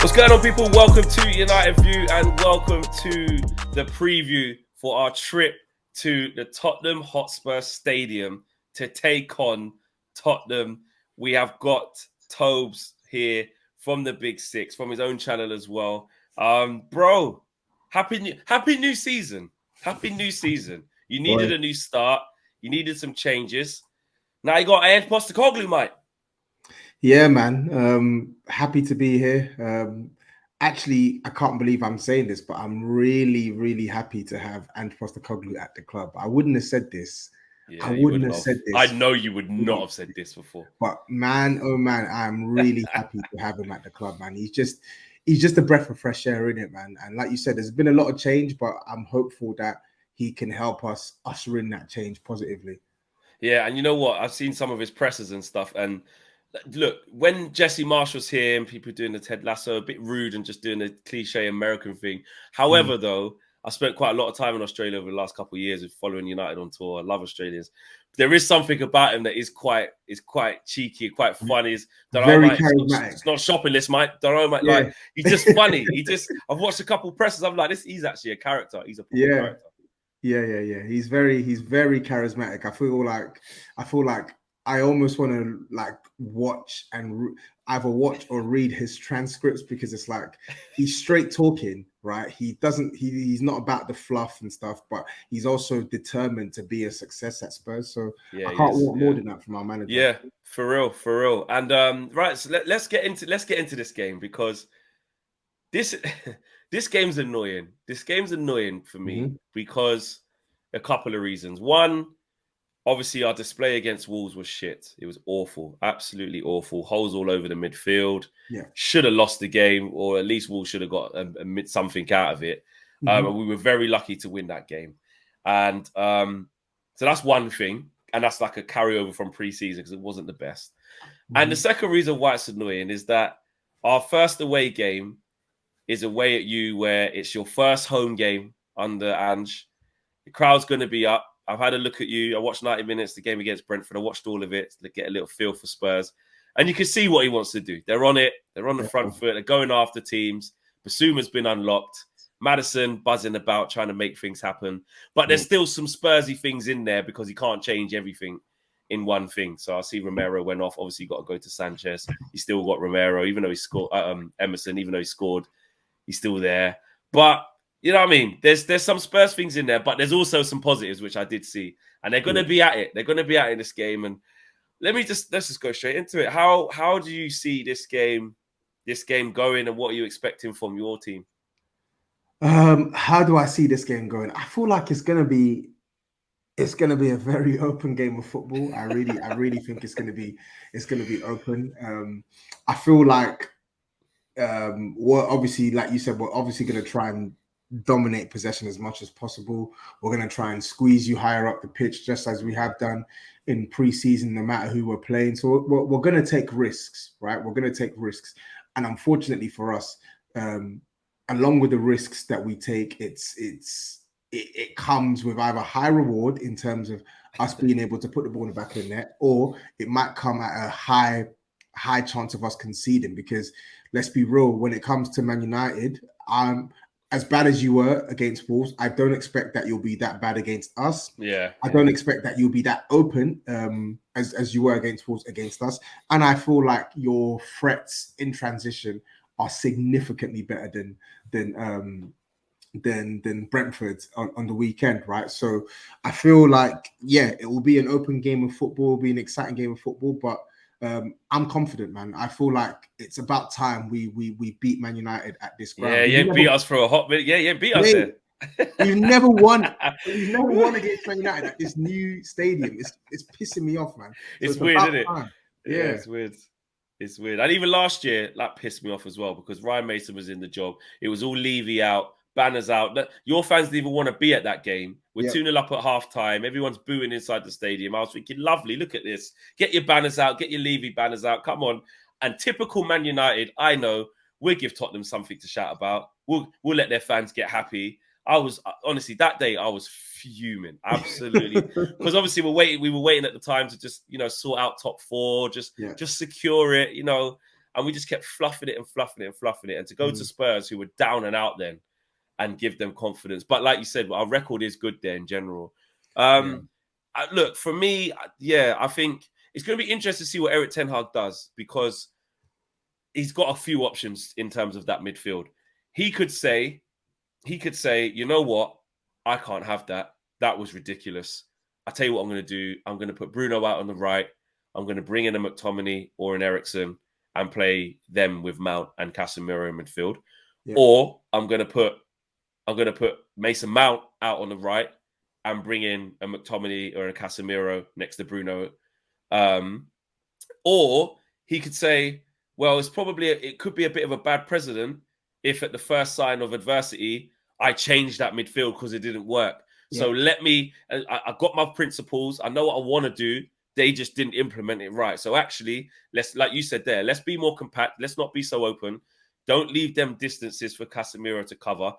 What's going on, people? Welcome to United View and welcome to the preview for our trip to the Tottenham Hotspur Stadium to take on Tottenham. We have got Tobes here from the Big Six, from his own channel as well. Bro, happy new season. Happy new season. You needed a new start. You needed some changes. Now you got Ange Postecoglou, mate. Yeah, man. Happy to be here. Actually, I can't believe I'm saying this, but I'm really, really happy to have Ange Postecoglou at the club. I wouldn't have said this. Yeah, I wouldn't have said this. I know you would not have said this before. But man, oh man, I'm really happy to have him at the club, man. He's just a breath of fresh air in it, man. And like you said, there's been a lot of change, but I'm hopeful that he can help us usher in that change positively. Yeah, and you know what? I've seen some of his presses and stuff, and look, when Jesse Marshall's here and people doing the Ted Lasso, a bit rude and just doing the cliche American thing. However, though, I spent quite a lot of time in Australia over the last couple of years with following United on tour. I love Australians. There is something about him that is quite cheeky, quite funny. Very charismatic. It's not shopping list, mate. Don't know, mate. Yeah. Like, he's just funny. I've watched a couple of presses. I'm like, he's actually a character. He's a proper character. Yeah. He's very charismatic. I feel like I almost want to watch and either watch or read his transcripts, because it's like he's straight talking, right? He's not about the fluff and stuff, but he's also determined to be a success at Spurs. So I can't want more than that from our manager. Yeah, for real. And right, so let's get into this game, because this game's annoying. This game's annoying for me because a couple of reasons. One, obviously, our display against Wolves was shit. It was awful, absolutely awful. Holes all over the midfield. Yeah, should have lost the game, or at least Wolves should have got something out of it. And we were very lucky to win that game. And so that's one thing, and that's like a carryover from pre-season because it wasn't the best. And the second reason why it's annoying is that our first away game is away at you, where it's your first home game under Ange. The crowd's going to be up. I've had a look at you. I watched 90 minutes, the game against Brentford. I watched all of it to get a little feel for Spurs. And you can see what he wants to do. They're on it. They're on the front foot. They're going after teams. Basuma's been unlocked. Maddison buzzing about, trying to make things happen. But there's still some Spursy things in there because he can't change everything in one thing. So I see Romero went off. Obviously, you got to go to Sanchez. He's still got Romero, even though he scored. Emerson, even though he scored, he's still there. But you know what I mean? There's some Spurs things in there, but there's also some positives, which I did see. And they're going to be at it. They're going to be at it in this game. And let's just go straight into it. How do you see this game going, and what are you expecting from your team? How do I see this game going? I feel like it's gonna be a very open game of football. I really think it's gonna be open. I feel like we're obviously, like you said, we're obviously gonna try and dominate possession as much as possible. We're going to try and squeeze you higher up the pitch, just as we have done in pre-season, no matter who we're playing. So we're going to take risks, right? We're going to take risks. And unfortunately for us, along with the risks that we take, it comes with either high reward in terms of us being able to put the ball in the back of the net, or it might come at a high chance of us conceding. Because let's be real, when it comes to Man United, as bad as you were against Wolves, I don't expect that you'll be that bad against us. Yeah. I don't expect that you'll be that open as you were against Wolves against us. And I feel like your threats in transition are significantly better than Brentford on the weekend, right? So I feel like, yeah, it will be an open game of football, be an exciting game of football, but I'm confident, man. I feel like it's about time we beat Man United at this ground. Yeah, beat us for a hot minute. Yeah, beat us there. We've never won. We've never won against Man United at this new stadium. It's pissing me off, man. So it's weird, isn't it? Yeah, it's weird. It's weird. And even last year, that pissed me off as well, because Ryan Mason was in the job. It was all Levy out, banners out. Your fans didn't even want to be at that game. We're 2-0 up at half-time. Everyone's booing inside the stadium. I was thinking, lovely, look at this. Get your banners out. Get your Levy banners out. Come on. And typical Man United, I know, we'll give Tottenham something to shout about. We'll let their fans get happy. I was, honestly, that day, I was fuming. Absolutely. Because obviously we were waiting at the time to just, sort out top four, just secure it, And we just kept fluffing it. And to go to Spurs, who were down and out then, and give them confidence. But like you said, our record is good there in general. Look, for me, I think it's going to be interesting to see what Erik Ten Hag does, because he's got a few options in terms of that midfield. He could say, you know what? I can't have that. That was ridiculous. I tell you what I'm going to do. I'm going to put Bruno out on the right. I'm going to bring in a McTominay or an Eriksen and play them with Mount and Casemiro in midfield. Yeah. Or I'm going to put Mason Mount out on the right and bring in a McTominay or a Casemiro next to Bruno. Or he could say, well, it could be a bit of a bad precedent if at the first sign of adversity, I changed that midfield because it didn't work. Yeah. So I got my principles. I know what I want to do. They just didn't implement it right. So actually, like you said there, let's be more compact. Let's not be so open. Don't leave them distances for Casemiro to cover.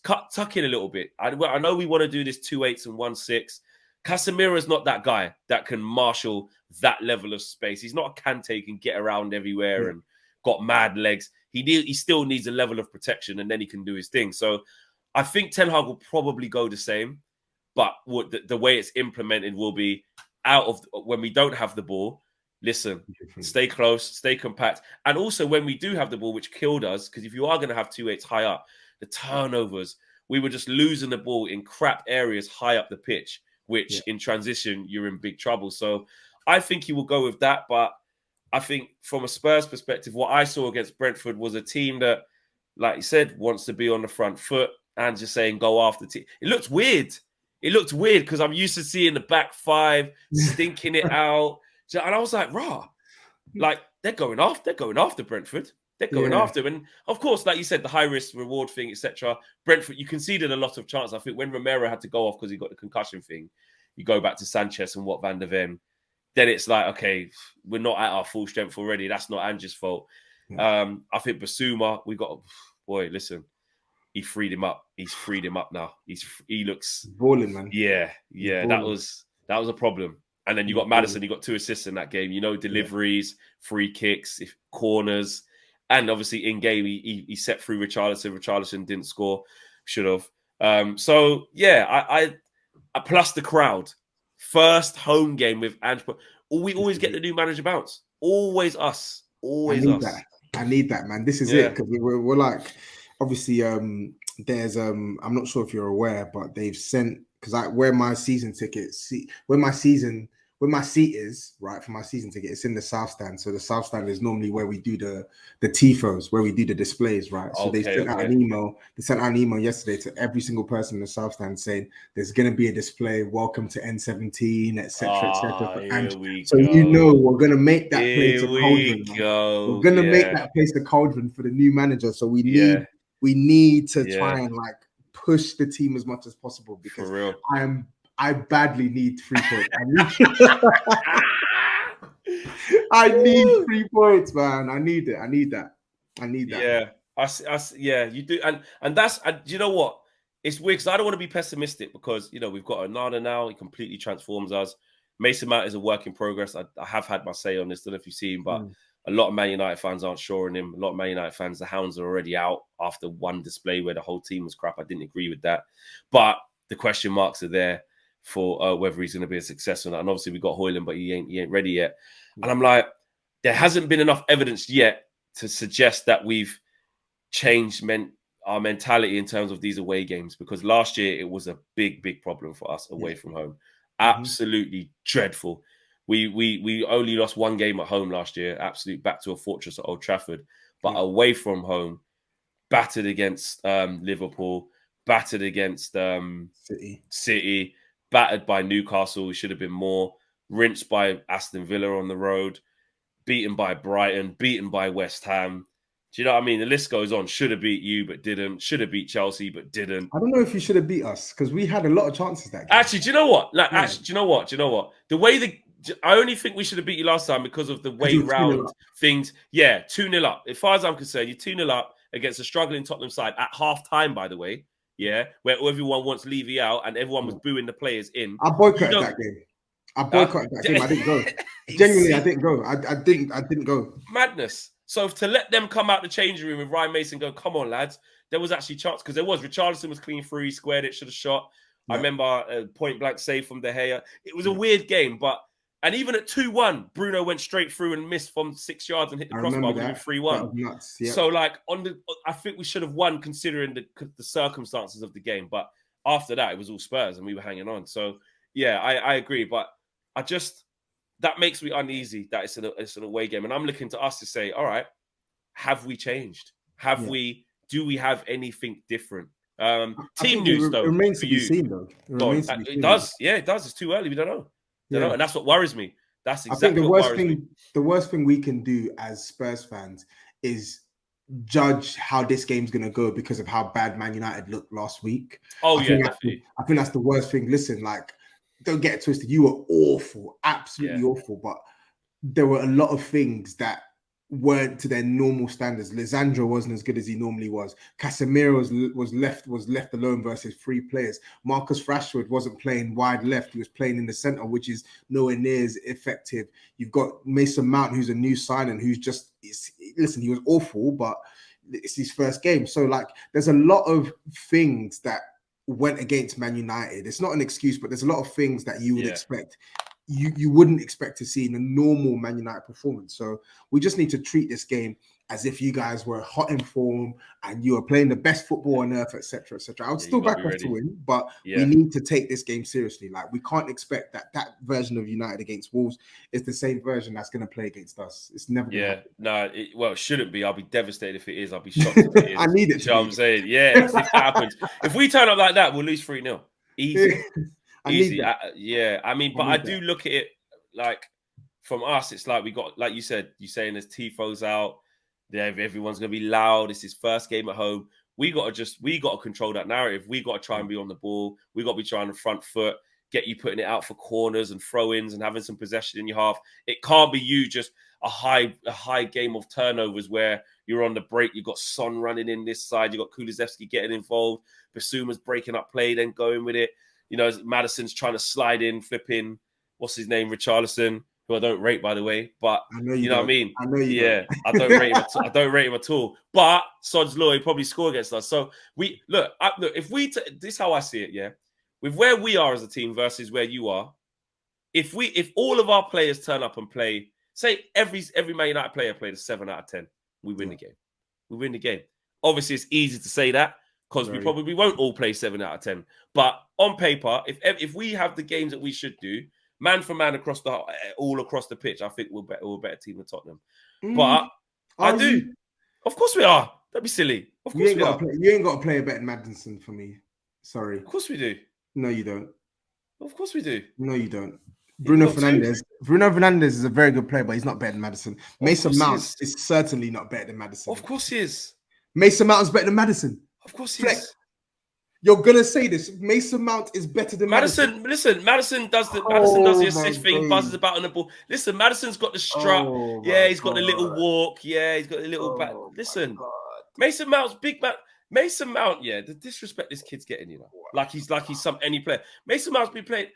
Tuck in a little bit. I know we want to do this 2-8s and 1-6. Casemiro is not that guy that can marshal that level of space. He's not a Kante, he can get around everywhere and got mad legs. He still needs a level of protection, and then he can do his thing. So I think Ten Hag will probably go the same, but the way it's implemented will be out of when we don't have the ball. Listen, stay close, stay compact. And also when we do have the ball, which killed us, because if you are going to have 2-8s high up, the turnovers, we were just losing the ball in crap areas high up the pitch, which in transition, you're in big trouble. So I think he will go with that. But I think from a Spurs perspective, what I saw against Brentford was a team that, like you said, wants to be on the front foot and just saying, go after the team. It looked weird. Because I'm used to seeing the back five, stinking it out. And I was like, rah, like they're going after Brentford. They're going after him. And of course, like you said, the high risk reward thing, etc. Brentford, you conceded a lot of chance. I think when Romero had to go off because he got the concussion thing, you go back to Sanchez and Van der Ven. Then it's like, okay, we're not at our full strength already. That's not Ange's fault. I think Basuma, listen, he freed him up. He's freed him up now. He looks balling, man. Yeah. That was a problem. And then you got Maddison. He got 2 assists in that game. Deliveries, free kicks, corners. And obviously, in game, he set through Richarlison. Richarlison didn't score, should have. I plus the crowd. First home game with Ange. We always get the new manager bounce. Always us. Always us. I need that, man. This is it, because we're like, obviously, there's I'm not sure if you're aware, but they've sent, because where my seat is, right, for my season ticket, it's in the South Stand. So the South Stand is normally where we do the tifos, where we do the displays, right? So they sent out an email. They sent out an email yesterday to every single person in the South Stand saying there's going to be a display. Welcome to N17, etc., etc. So we're going to make that place a cauldron. We're going to make that place a cauldron for the new manager. So we need to try and like push the team as much as possible, because I badly need 3 points. I need 3 points, man. I need it. I need that. Yeah, you do. And that's, you know what? It's weird because I don't want to be pessimistic, because, we've got Onana now. He completely transforms us. Mason Mount is a work in progress. I have had my say on this. Don't know if you've seen, but a lot of Man United fans aren't sure on him. A lot of Man United fans, the Hounds are already out after one display where the whole team was crap. I didn't agree with that. But the question marks are there for whether he's going to be a success or not. And obviously we got Højlund, but he ain't ready yet. And I'm like, there hasn't been enough evidence yet to suggest that we've changed our mentality in terms of these away games, because last year it was a big problem for us away from home. Absolutely dreadful. We only lost 1 game at home last year, absolute back to a fortress at Old Trafford. But away from home, battered against Liverpool, battered against City, battered by Newcastle. We should have been more. Rinsed by Aston Villa on the road. Beaten by Brighton. Beaten by West Ham. Do you know what I mean? The list goes on. Should have beat you, but didn't. Should have beat Chelsea, but didn't. I don't know if you should have beat us, because we had a lot of chances that game. Actually, do you know what? Actually, do you know what? Do you know what? I only think we should have beat you last time because of the way round things. Yeah, 2-0 up. As far as I'm concerned, you're 2-0 up against a struggling Tottenham side at half-time, by the way. Yeah, where everyone wants Levy out and everyone was booing the players in. I boycotted that game. I didn't go. Genuinely, I didn't go. I didn't go. Madness. So to let them come out the changing room with Ryan Mason go, come on, lads, there was actually chance because there was. Richarlison was clean through, he squared it, should have shot. I remember a point blank save from De Gea. It was a weird game, and even at 2-1, Bruno went straight through and missed from 6 yards and hit the crossbar. Would have been 3-1. So like I think we should have won considering the circumstances of the game. But after that, it was all Spurs and we were hanging on. So yeah, I agree. But that makes me uneasy that it's an away game. And I'm looking to us to say, all right, have we changed? Do we have anything different? Team news, though. It remains to be seen, though. It does. Yeah, it does. It's too early. We don't know. And that's what worries me. That's exactly I think the worst thing we can do as Spurs fans is judge how this game's going to go because of how bad Man United looked last week. Definitely. I think that's the worst thing. Listen, like, don't get it twisted. You were awful, absolutely awful. But there were a lot of things that weren't to their normal standards. Lisandro wasn't as good as he normally was. Casemiro was left alone versus 3 players. Marcus Rashford wasn't playing wide left. He was playing in the centre, which is nowhere near as effective. You've got Mason Mount, who's a new signing, who's just, listen, he was awful, but it's his first game. So, like, there's a lot of things that went against Man United. It's not an excuse, but there's a lot of things that you would expect. You wouldn't expect to see in a normal Man United performance. So we just need to treat this game as if you guys were hot in form and you were playing the best football on earth, etc., etc. I would still back us to win, but we need to take this game seriously. Like, we can't expect that version of United against Wolves is the same version that's going to play against us. It's never going to happen. No, it shouldn't be. I'll be devastated if it is. I'll be shocked if it is. I need it. You know what I'm saying? Yeah, if that happens. If we turn up like that, we'll lose 3-0. Easy. Easy. I do look at it like from us, it's like we got, like you said, you're saying there's tifos out. Everyone's gonna be loud. It's his first game at home. We got to control that narrative. We got to try and be on the ball. We got to be trying the front foot, get you putting it out for corners and throw-ins and having some possession in your half. It can't be you just a high game of turnovers where you're on the break. You've got Son running in this side. You've got Kulusevski getting involved. Basuma's breaking up play, then going with it. You know, Maddison's trying to slide in, flipping, what's his name, Richarlison, who I don't rate, by the way. But you know what I mean? I know you don't. I don't rate him. I don't rate him at all. But Sod's law, he probably score against us. So look. If this is how I see it. Yeah, with where we are as a team versus where you are, if all of our players turn up and play, say every Man United player played a 7 out of 10, we win the game. We win the game. Obviously, it's easy to say that, because we probably won't all play 7 out of 10. But on paper, if we have the games that we should do, man for man all across the pitch, I think we're a better team than Tottenham. But I do. Of course we are. Don't be silly. Of course we are. You ain't got to play a better than Maddison for me. Sorry. Of course we do. No, you don't. Of course we do. No, you don't. Bruno Fernandes is a very good player, but he's not better than Maddison. Mason Mount is certainly not better than Maddison. Of course he is. Mason Mount is better than Maddison. Of course he is. You're gonna say this. Mason Mount is better than Maddison. Listen, Maddison does the assist thing, buzzes about on the ball. Listen, Maddison's got the strut. He's got the little walk. Yeah, he's got the little back. Listen, Mason Mount's big man. Mason Mount, the disrespect this kid's getting, like he's any player. Mason Mount's been playing.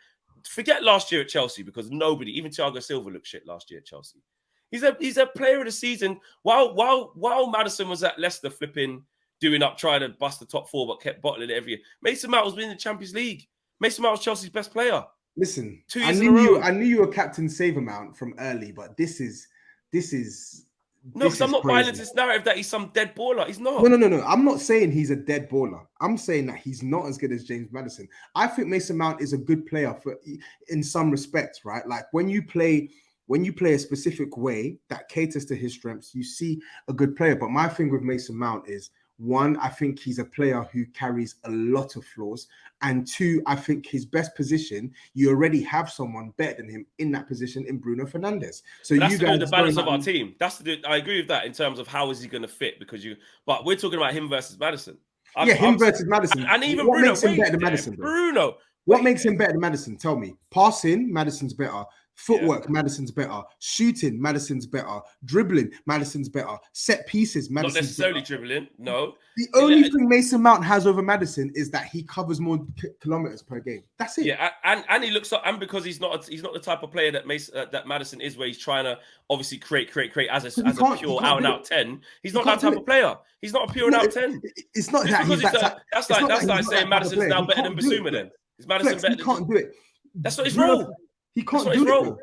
Forget last year at Chelsea, because nobody, even Thiago Silva, looked shit last year at Chelsea. He's a player of the season. While Maddison was at Leicester flipping, doing up, trying to bust the top 4, but kept bottling it every year. Mason Mount was winning the Champions League. Mason Mount was Chelsea's best player. Listen, 2 years in a row. I knew you were Captain Save Mount from early, but this is no, because I'm not buying into this narrative that he's some dead baller. He's not. No. I'm not saying he's a dead baller. I'm saying that he's not as good as James Maddison. I think Mason Mount is a good player in some respects, right? Like when you play a specific way that caters to his strengths, you see a good player. But my thing with Mason Mount is, 1, I think he's a player who carries a lot of flaws. And 2, I think his best position, you already have someone better than him in that position in Bruno Fernandes. So that's the balance of our team. I agree with that in terms of how is he going to fit, but we're talking about him versus Maddison. Versus Maddison. And even what Bruno. Makes him better than Maddison, Bruno. What makes him better than Maddison? Tell me. Passing, Maddison's better. Footwork, Maddison's better. Shooting, Maddison's better. Dribbling, Maddison's better. Set pieces, Maddison's not necessarily better. dribbling. No. The only thing Mason Mount has over Maddison is that he covers more kilometers per game. That's it. Yeah, and he looks, and because he's not the type of player that that Maddison is, where he's trying to obviously create as a pure out and out 10. He's not that type of player. He's not a pure and out 10. It's not that he's that's like saying Maddison's now better than Basuma. Then is Maddison better? He can't do it. That's not his role. He can't do it.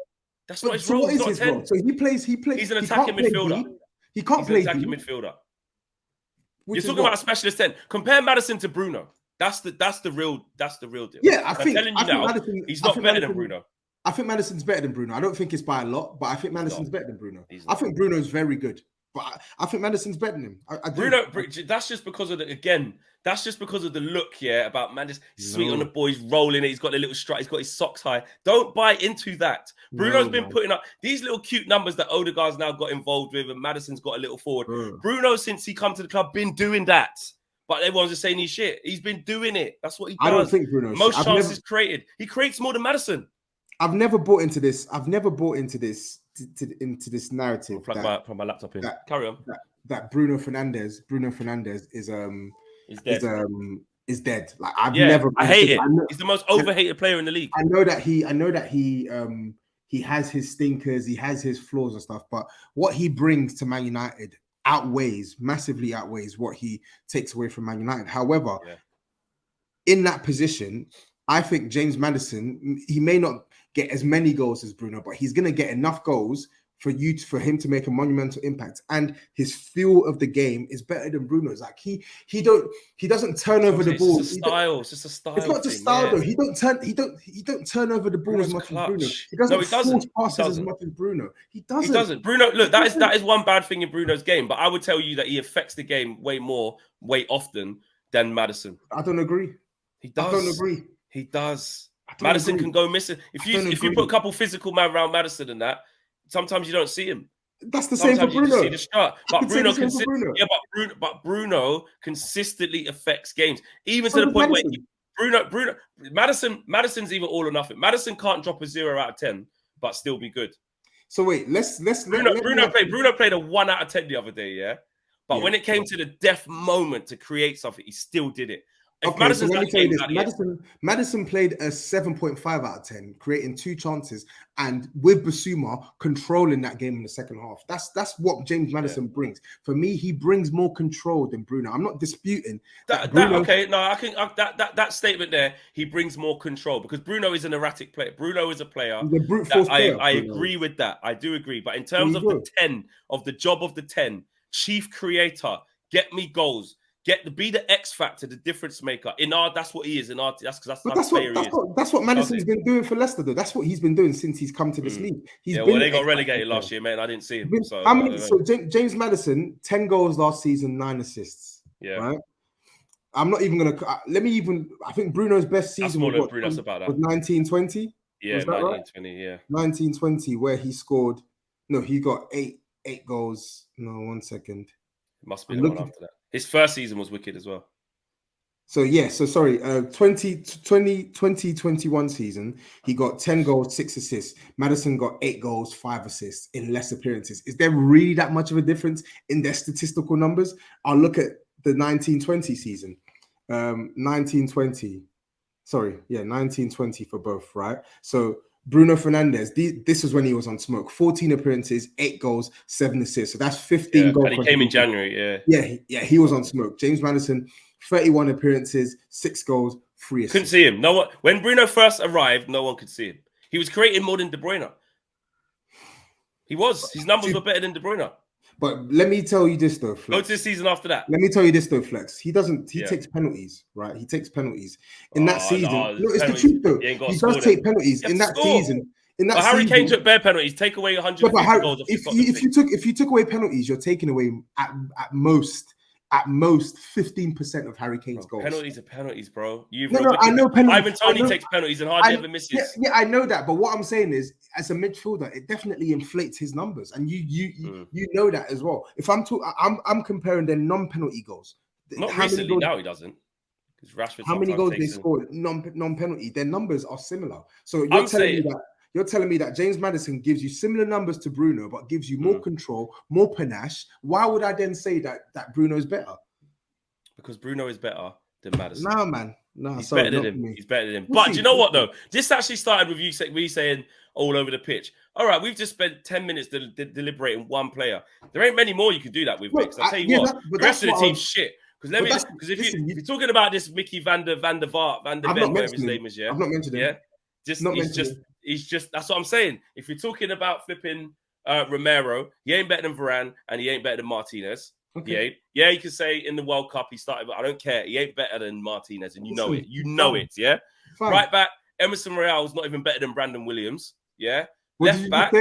That's not his role. What is his role? So he plays. He's an attacking midfielder. He can't play attacking midfielder. You're talking about a specialist 10. Compare Maddison to Bruno. That's the real deal. Yeah, I'm telling you now, he's not better than Bruno. I think Maddison's better than Bruno. I don't think it's by a lot, but I think Maddison's better than Bruno. I think Bruno's very good, but I think Maddison's better than him. Bruno, that's just because of that's just because of the look, about man, just sweet on the ball, he's rolling it, he's got a little strut, he's got his socks high. Don't buy into that. Bruno's been putting up these little cute numbers that Odegaard's now got involved with, and Maddison's got a little forward. Bruno, since he come to the club, been doing that. But everyone's just saying he's shit. He's been doing it. That's what he does. I don't think Bruno. Most chances created. He creates more than Maddison. I've never bought into this. into this narrative. Plug my laptop in. Carry on. That Bruno Fernandes is dead. Like I hate it. He's the most overhated player in the league. I know that he has his stinkers, he has his flaws and stuff, but what he brings to Man United massively outweighs what he takes away from Man United. However, in that position, I think James Maddison, he may not get as many goals as Bruno, but he's going to get enough goals for him to make a monumental impact, and his feel of the game is better than Bruno's. Like he doesn't turn over the ball. It's just a style. It's not just style though. He don't turn over the ball Bruno's as much clutch. as Bruno. He doesn't force passes as much as Bruno. He doesn't. Bruno, look, that is one bad thing in Bruno's game, but I would tell you that he affects the game way often than Maddison. I don't agree. He does. I don't agree. He does. Maddison can go missing. If you put a couple physical man around Maddison and that, sometimes you don't see him. That's the same for Bruno. You see the strut. But Bruno consistently affects games, even to the point where Maddison's either all or nothing. Maddison can't drop a 0 out of 10, but still be good. So wait, Bruno played a 1 out of 10 the other day, But when it came to the death moment to create something, he still did it. Maddison played a 7.5 out of 10, creating 2 chances, and with Basuma controlling that game in the second half. That's what James Maddison brings. For me, he brings more control than Bruno. I'm not disputing that. That statement there, he brings more control, because Bruno is an erratic player. Bruno is a player. He's a brute force player. I agree with that. I do agree. But in terms of the job of the 10, chief creator, get me goals. Be the X factor, the difference maker. That's what he is. That's what Maddison's been doing for Leicester, though. That's what he's been doing since he's come to this league. They got relegated last year, man. I didn't see him. James Maddison, 10 goals last season, 9 assists. Yeah. Right. I'm not even gonna. I think Bruno's best season was 1920. Yeah, 1920. Yeah, 1920, where he scored. No, he got eight goals. No, 1 second. It must be the one after that. His first season was wicked as well. So 2021 season, he got 10 goals, 6 assists. Maddison got 8 goals, 5 assists in less appearances. Is there really that much of a difference in their statistical numbers? I'll look at the 1920 season. 1920 for both, right? So Bruno Fernandes, this was when he was on smoke. 14 appearances, 8 goals, 7 assists. So that's 15 goals. And he came in January, he was on smoke. James Maddison, 31 appearances, 6 goals, 3 assists. Couldn't see him. No one. When Bruno first arrived, no one could see him. He was creating more than De Bruyne. He was. His numbers were better than De Bruyne. But let me tell you this, though, Flex. Go to the season after that. Let me tell you this, though, Flex. He takes penalties, right? He takes penalties. In that season. No, it's the truth, though. He does take penalties in that season. Harry Kane took bare penalties. Take away 150 goals. If you took away penalties, you're taking away at most 15% of Harry Kane's goals. Penalties are penalties, bro. I know penalties. Ivan Toney takes penalties and hardly ever misses. Yeah, I know that. But what I'm saying is, as a midfielder, it definitely inflates his numbers, and you know that as well. If I'm comparing their non-penalty goals. Not recently. Now he doesn't. Because Rashford. How many goals they scored non-penalty? Their numbers are similar. So you're telling me that You're telling me that James Maddison gives you similar numbers to Bruno, but gives you more control, more panache. Why would I then say that Bruno's better? Because Bruno is better than Maddison. Nah, man. No, he's better than him. He's better than him. But do you know what though? This actually started with you saying all over the pitch. All right, we've just spent 10 minutes deliberating one player. There ain't many more you can do that with. Because I'll tell you what, the rest of the team's shit. Because if you're talking about this Mickey van der Ven, whatever his name is, I've not mentioned him. Yeah, he's just. That's what I'm saying. If you're talking about flipping Romero, he ain't better than Varane and he ain't better than Martinez. Okay. Yeah, you can say in the World Cup he started, but I don't care. He ain't better than Martinez, and you know it. You know it, yeah? Fine. Right back, Emerson Royale is not even better than Brandon Williams, yeah? Left back,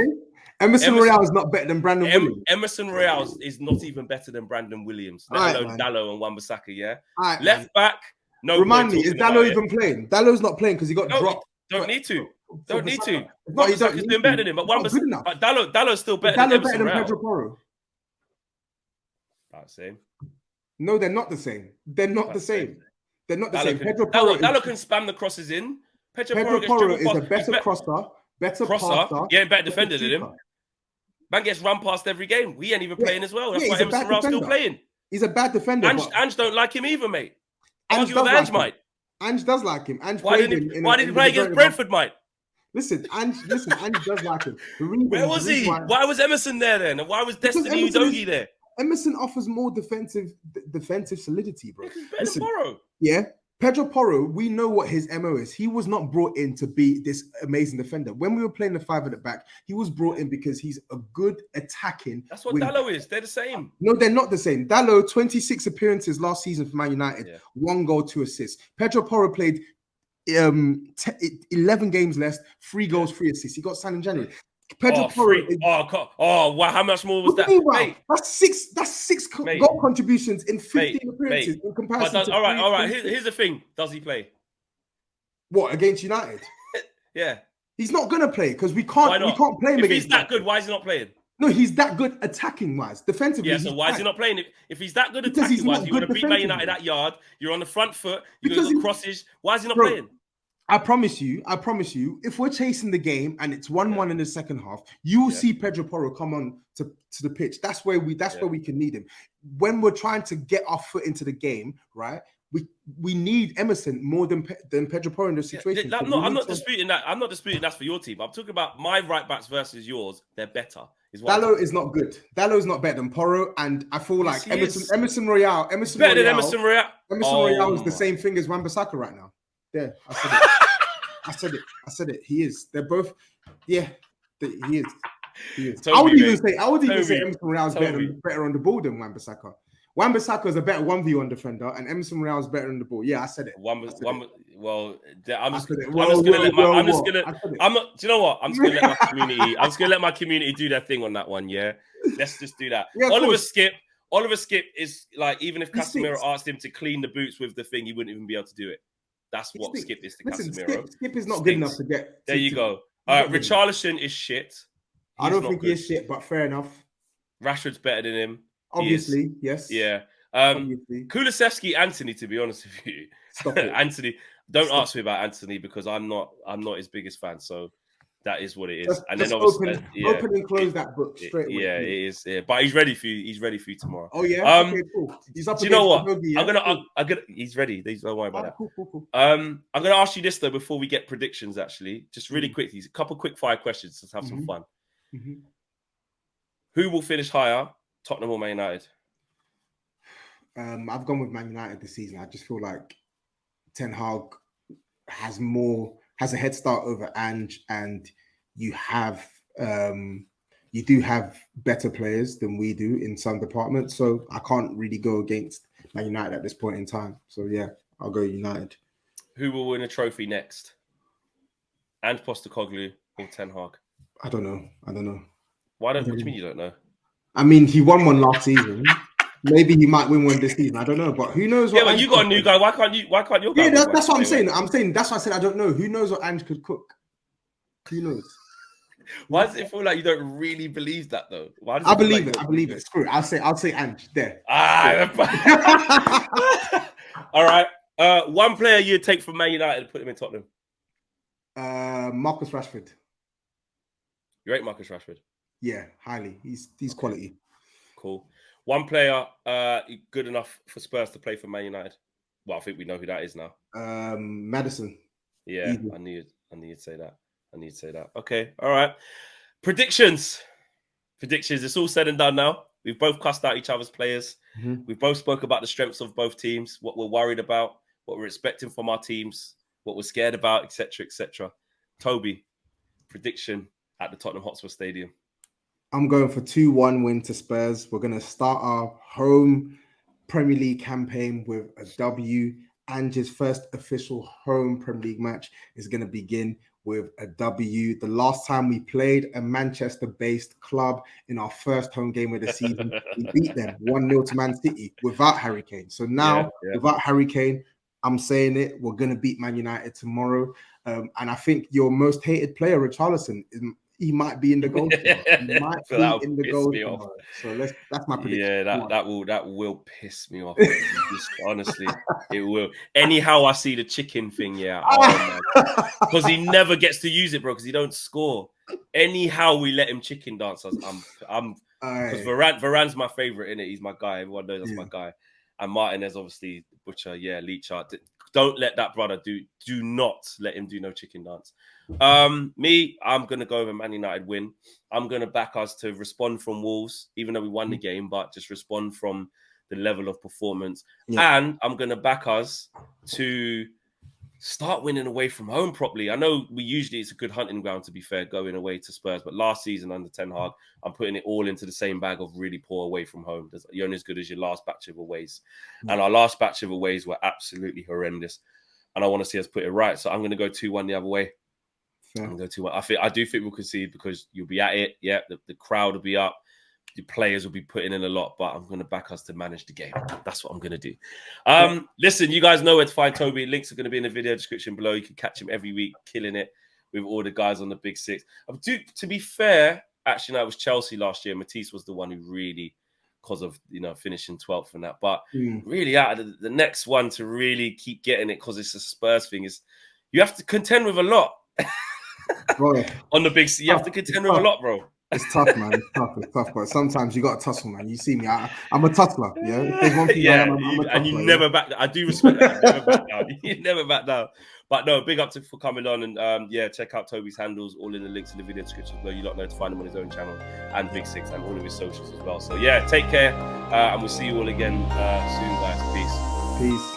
Emerson Royale is not better than Brandon Williams. Emerson Royale is not even better than Brandon Williams, let alone Dalot and Wan-Bissaka, yeah? Right, left back, no. Remind me, is Dalot even playing? Dalot's not playing because he got dropped. Don't need to. Wan-Bissaka's doing better than him, but Dalot's still better than Emerson Royale. Pedro Porro. About the same. No, they're not the same. They're not the same. They're not the same. Dalot can spam the crosses in. Pedro Porro is a better crosser, better passer. He ain't better defender than him. Man gets run past every game. We ain't even playing as well. That's why Emerson Royale's still playing. He's a bad defender. Ange don't like him either, mate. Argue with Ange, mate. Ange does like him. Why did he play against Brentford, mate? Listen, Ange does like him. Where was he? Why was Emerson there then? And why was Destiny Udogie there? Emerson offers more defensive solidity, bro. Pedro Porro. Yeah. Pedro Porro, we know what his MO is. He was not brought in to be this amazing defender. When we were playing the five at the back, he was brought in because he's a good attacking. That's what Dalot is. They're the same. No, they're not the same. Dalot, 26 appearances last season for Man United, 1 goal, 2 assists. Pedro Porro played 11 games less, 3 goals, 3 assists. He got signed in January. Pedro Porro. Wow! How much more was that? Mate, that's six goal contributions in 15 appearances in comparison. All right. Here's the thing: does he play? What, against United? Yeah, he's not gonna play because we can't play him. If he's that good, why is he not playing? No, he's that good attacking wise. Defensively, yeah. So why is he not playing? If he's that good attacking wise, you're gonna beat Man United that yard. You're on the front foot. You're gonna go crosses. Why is he not playing? I promise you, if we're chasing the game and it's 1-1 in the second half, you will see Pedro Porro come on to the pitch. That's where we can need him. When we're trying to get our foot into the game, right? We need Emerson more than Pedro Porro in this situation. I'm not disputing that. I'm not disputing that's for your team. I'm talking about my right backs versus yours. They're better. Dalot is not good. Dalot is not better than Porro, and I feel like Emerson Royale. Better than Emerson Royale. Emerson Royale is the same thing as Wan-Bissaka right now. There, I said it. He is. They're both. Yeah, he is. Toby, I would even say Emerson Royale is better on the ball than Wan-Bissaka. Wan-Bissaka is a better 1v1 defender, and Emerson Royale is better on the ball. Yeah, I said it. I'm just gonna let my community do their thing on that one. Yeah, let's just do that. Yeah, Oliver Skip is like, even if Casemiro asked him to clean the boots with the thing, he wouldn't even be able to do it. That's what Skip is to Casemiro. Skip is not good enough to get. There you go. Richarlison is shit. I don't think he is shit, but fair enough. Rashford's better than him. Obviously, yes. Yeah. Kulusevski, Anthony, to be honest with you. Stop it. Anthony, don't ask me about Anthony because I'm not his biggest fan. So that is what it is. And then obviously open and close that book straight away. Yeah, it is. Yeah. But he's ready for you. He's ready for you tomorrow. Oh yeah. Okay, cool. He's up. Do you know what? I'm gonna. He's ready. Don't worry about that. Cool. I'm gonna ask you this though before we get predictions. Actually, just really quickly, a couple quick fire questions. Let's have some fun. Mm-hmm. Who will finish higher, Tottenham or Man United? I've gone with Man United this season. I just feel like Ten Hag has a head start over Ange, and you do have better players than we do in some departments. So I can't really go against Man United at this point in time. So yeah, I'll go United. Who will win a trophy next? Ange Postecoglou or Ten Hag? I don't know. What do you mean you don't know? I mean, he won one last season. Maybe he might win one this season. I don't know, but who knows? But you got a new guy. Why can't your guy? Yeah, that's what I'm saying. That's why I said I don't know. Who knows what Ange could cook? Who knows? Why does it feel like you don't really believe that though? I believe it. I believe it. Screw it. I'll say Ange there. All right. One player you'd take from Man United and put him in Tottenham. Marcus Rashford. You rate Marcus Rashford? Yeah, highly. He's quality. Cool. One player good enough for Spurs to play for Man United. Well, I think we know who that is now. Maddison. Yeah, Easy. I knew you'd say that. Okay, all right. Predictions. It's all said and done now. We've both cussed out each other's players. Mm-hmm. We've both spoke about the strengths of both teams, what we're worried about, what we're expecting from our teams, what we're scared about, etc., etc. Toby, prediction at the Tottenham Hotspur Stadium. I'm going for 2-1 win to Spurs. We're going to start our home Premier League campaign with a W. Ange's first official home Premier League match is going to begin with a W. The last time we played a Manchester-based club in our first home game of the season, we beat them 1-0 to Man City without Harry Kane. So now, without Harry Kane, I'm saying it, we're going to beat Man United tomorrow. And I think your most hated player, Richarlison, he might be in the goal. He might be in the goal tomorrow. So that's my prediction. Yeah, that will piss me off. Just, honestly, it will. Anyhow, I see the chicken thing. Yeah, because he never gets to use it, bro. Because he don't score. Anyhow, we let him chicken dance. I'm because Varane's my favorite, innit? He's my guy. Everyone knows that's my guy. And Martinez, obviously, butcher. Yeah, Leach art. Don't let that brother do not let him do no chicken dance. Me, I'm gonna go over Man United win. I'm gonna back us to respond from Wolves, even though we won the game, but just respond from the level of performance. And I'm gonna back us to start winning away from home properly. I know it's a good hunting ground, to be fair, going away to Spurs, but last season under Ten Hag, I'm putting it all into the same bag of really poor away from home. You're only as good as your last batch of aways. And our last batch of aways were absolutely horrendous. And I want to see us put it right. So I'm going to go 2-1 the other way. I'm going to go 2-1. I do think we'll concede because you'll be at it. Yeah, the crowd will be up. The players will be putting in a lot, but I'm going to back us to manage the game. That's what I'm going to do. Listen, you guys know where to find Toby. Links are going to be in the video description below. You can catch him every week, killing it with all the guys on the Big Six. To be fair, actually, no, it was Chelsea last year. Matisse was the one who really, because of finishing 12th and that. But really, out of the next one to really keep getting it, because it's a Spurs thing, is you have to contend with a lot. On the Big Six, you have to contend with a lot, bro. It's tough, man. It's tough. But sometimes you got to tussle, man. You see me. I'm a tussler. Yeah. If there's one thing I'm a tussler, and you never back down. I do respect that. You never back down. You never back down. But no, big up for coming on, and check out Toby's handles, all in the links in the video description below. You lot know to find him on his own channel and Big Six and all of his socials as well. So take care, and we'll see you all again soon, guys. Peace.